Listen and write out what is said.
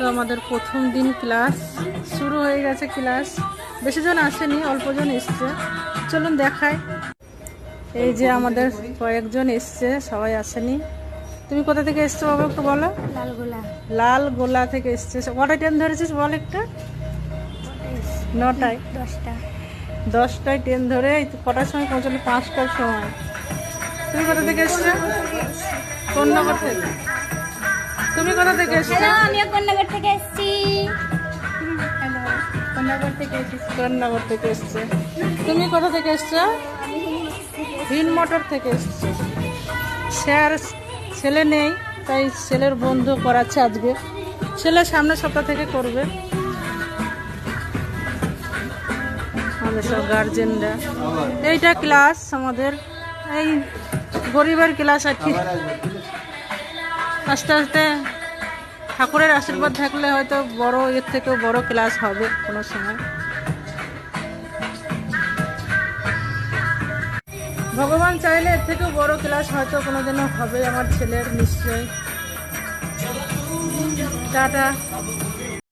তো আমাদের প্রথম দিন ক্লাস শুরু হয়ে গেছে। ক্লাস বেশি জন আসেনি, অল্প জন এসছে। চলুন দেখাই। এই যে আমাদের কয়েকজন এসছে, সবাই আসেনি। তুমি কোথা থেকে এসছো বাবা একটু বলো। লালগোলা। লালগোলা থেকে এসছে। কটায় ট্রেন ধরেছিস বল একটা? 9টায়। 10টা। 10টায় ট্রেন ধরে কটার সময় পৌঁছালো? 5টার সময়। তুমি কোথা থেকে এসছো? কন্যাগর থেকে। তুমি কোথা থেকে এসছো? আমিও কন্যাগর থেকে এসেছি। কন্যাগর থেকে এসেছি। কন্যাগর থেকে এসছে। তুমি কোথা থেকে এসছো? হিন মোটর থেকে এসছো। স্যার ছেলে নেই, তাই ছেলের বন্ধু করাচ্ছে আজকে। ছেলে সামনের সপ্তাহ থেকে করবে। আমাদের সব গার্জেনরা। এইটা ক্লাস আমাদের, এই গরিবের ক্লাস আর কি। আস্তে আস্তে ঠাকুরের আশীর্বাদ থাকলে হয়তো বড়, এর থেকেও বড় ক্লাস হবে কোনো সময়। ভগবান চাইলে এর থেকেও বড় ক্লাস হয়তো কোনোদিনও হবে আমার ছেলের, নিশ্চয়ই। টাটা।